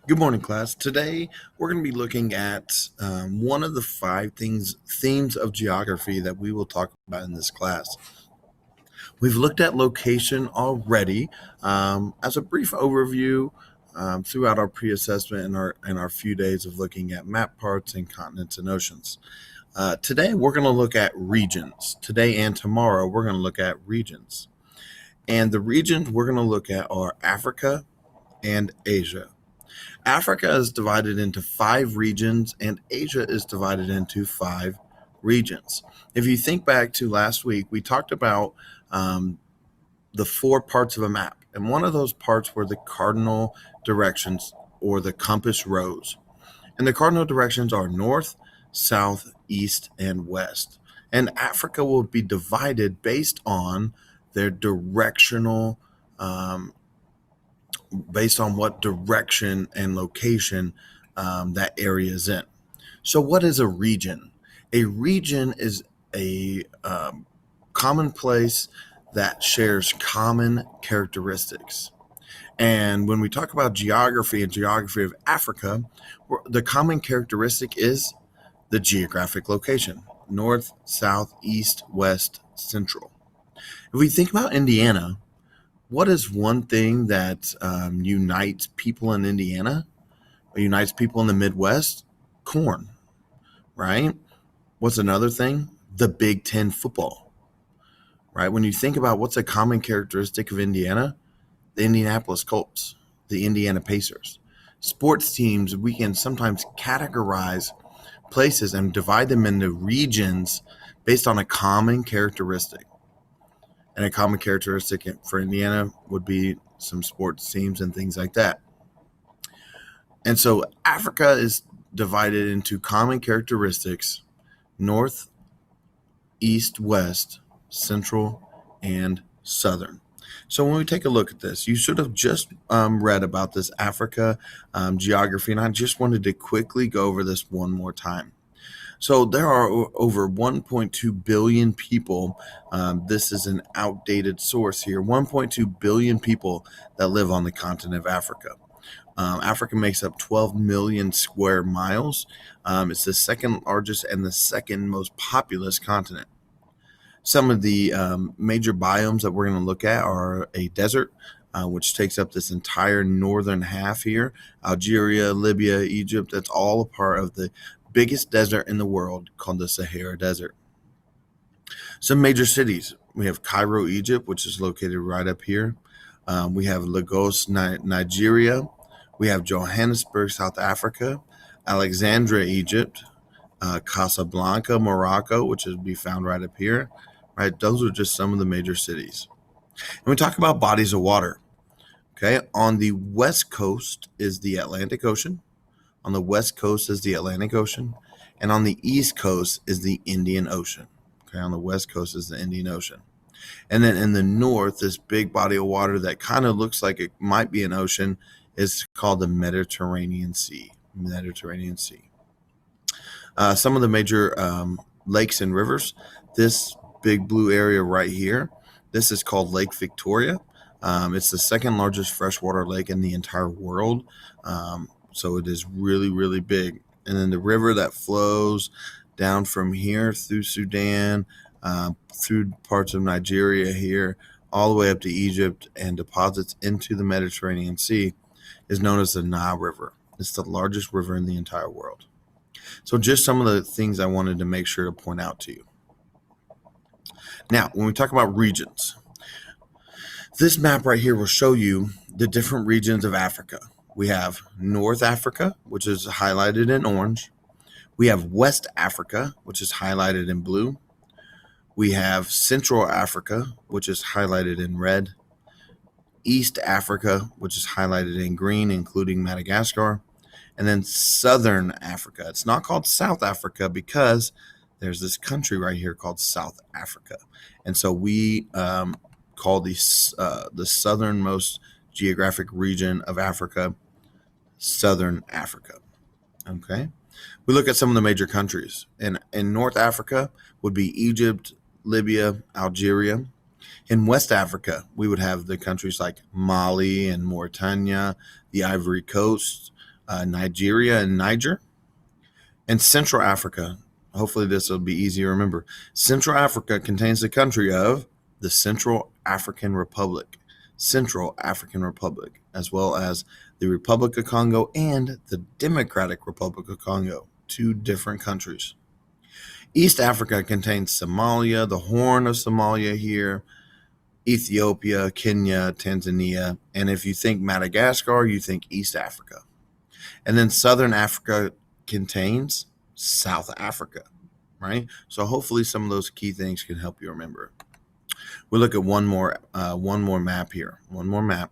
Good morning, class. Today we're going to be looking at one of the themes of geography that we will talk about in this class. We've looked at location already as a brief overview throughout our pre-assessment and our few days of looking at map parts and continents and oceans. Today we're going to look at regions. Today and tomorrow we're going to look at regions. And the regions we're going to look at are Africa and Asia. Africa is divided into 5 regions, and Asia is divided into 5 regions. If you think back to last week, we talked about the 4 parts of a map, and one of those parts were the cardinal directions or the compass rose. And the cardinal directions are north, south, east, and west. And Africa will be divided based on their directional based on what direction and location that area is in. So, what is a region? A region is a common place that shares common characteristics. And when we talk about geography and geography of Africa, the common characteristic is the geographic location: north, south, east, west, central. If we think about Indiana, what is one thing that unites people in Indiana or unites people in the Midwest? Corn, right? What's another thing? The Big Ten football, right? When you think about what's a common characteristic of Indiana, the Indianapolis Colts, the Indiana Pacers. Sports teams, we can sometimes categorize places and divide them into regions based on a common characteristic. And a common characteristic for Indiana would be some sports teams and things like that. And so Africa is divided into common characteristics: north, east, west, central, and southern. So when we take a look at this, you should have just read about this Africa geography, and I just wanted to quickly go over this one more time. So there are over 1.2 billion people. This is an outdated source here. 1.2 billion people that live on the continent of Africa. Africa makes up 12 million square miles. It's the second largest and the second most populous continent. Some of the major biomes that we're going to look at are a desert, which takes up this entire northern half here. Algeria, Libya, Egypt, that's all a part of the biggest desert in the world called the Sahara Desert. Some major cities. We have Cairo, Egypt, which is located right up here. We have Lagos, Nigeria. We have Johannesburg, South Africa. Alexandria, Egypt. Casablanca, Morocco, which is be found right up here. Right, those are just some of the major cities. And we talk about bodies of water. Okay, on the west coast is the Atlantic Ocean. On the west coast is the Atlantic Ocean, and on the east coast is the Indian Ocean. Okay, on the west coast is the Indian Ocean. And then in the north, this big body of water that kind of looks like it might be an ocean is called the Mediterranean Sea. Mediterranean Sea. Some of the major lakes and rivers. This big blue area right here, this is called Lake Victoria. It's the second largest freshwater lake in the entire world. So it is really, really big. And then the river that flows down from here through Sudan, through parts of Nigeria here, all the way up to Egypt and deposits into the Mediterranean Sea is known as the Nile River. It's the largest river in the entire world. So just some of the things I wanted to make sure to point out to you. Now, when we talk about regions, this map right here will show you the different regions of Africa. We have North Africa, which is highlighted in orange. We have West Africa, which is highlighted in blue. We have Central Africa, which is highlighted in red. East Africa, which is highlighted in green, including Madagascar. And then Southern Africa. It's not called South Africa because there's this country right here called South Africa. And so we call the southernmost geographic region of Africa Southern Africa. Okay, we look at some of the major countries. In North Africa would be Egypt, Libya, Algeria. In West Africa, we would have the countries like Mali and Mauritania, the Ivory Coast. Nigeria and Niger, and Central Africa. Hopefully this will be easy to remember. Central Africa contains the country of the Central African Republic, as well as the Republic of Congo and the Democratic Republic of Congo, 2 different countries. East Africa contains Somalia, the Horn of Somalia here, Ethiopia, Kenya, Tanzania, and if you think Madagascar, you think East Africa. And then Southern Africa contains South Africa, right? So hopefully some of those key things can help you remember. We'll look at one more map here. One more map.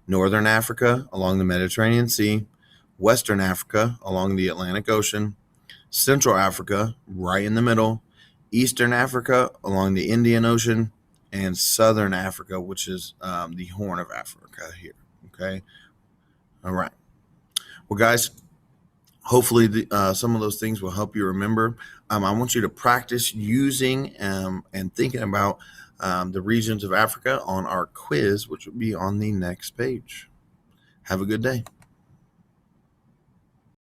Northern Africa along the Mediterranean Sea, Western Africa along the Atlantic Ocean, Central Africa right in the middle, Eastern Africa along the Indian Ocean, and Southern Africa, which is the Horn of Africa here. Okay. All right. Well, guys, hopefully some of those things will help you remember. I want you to practice using and thinking about the regions of Africa on our quiz, which will be on the next page. Have a good day.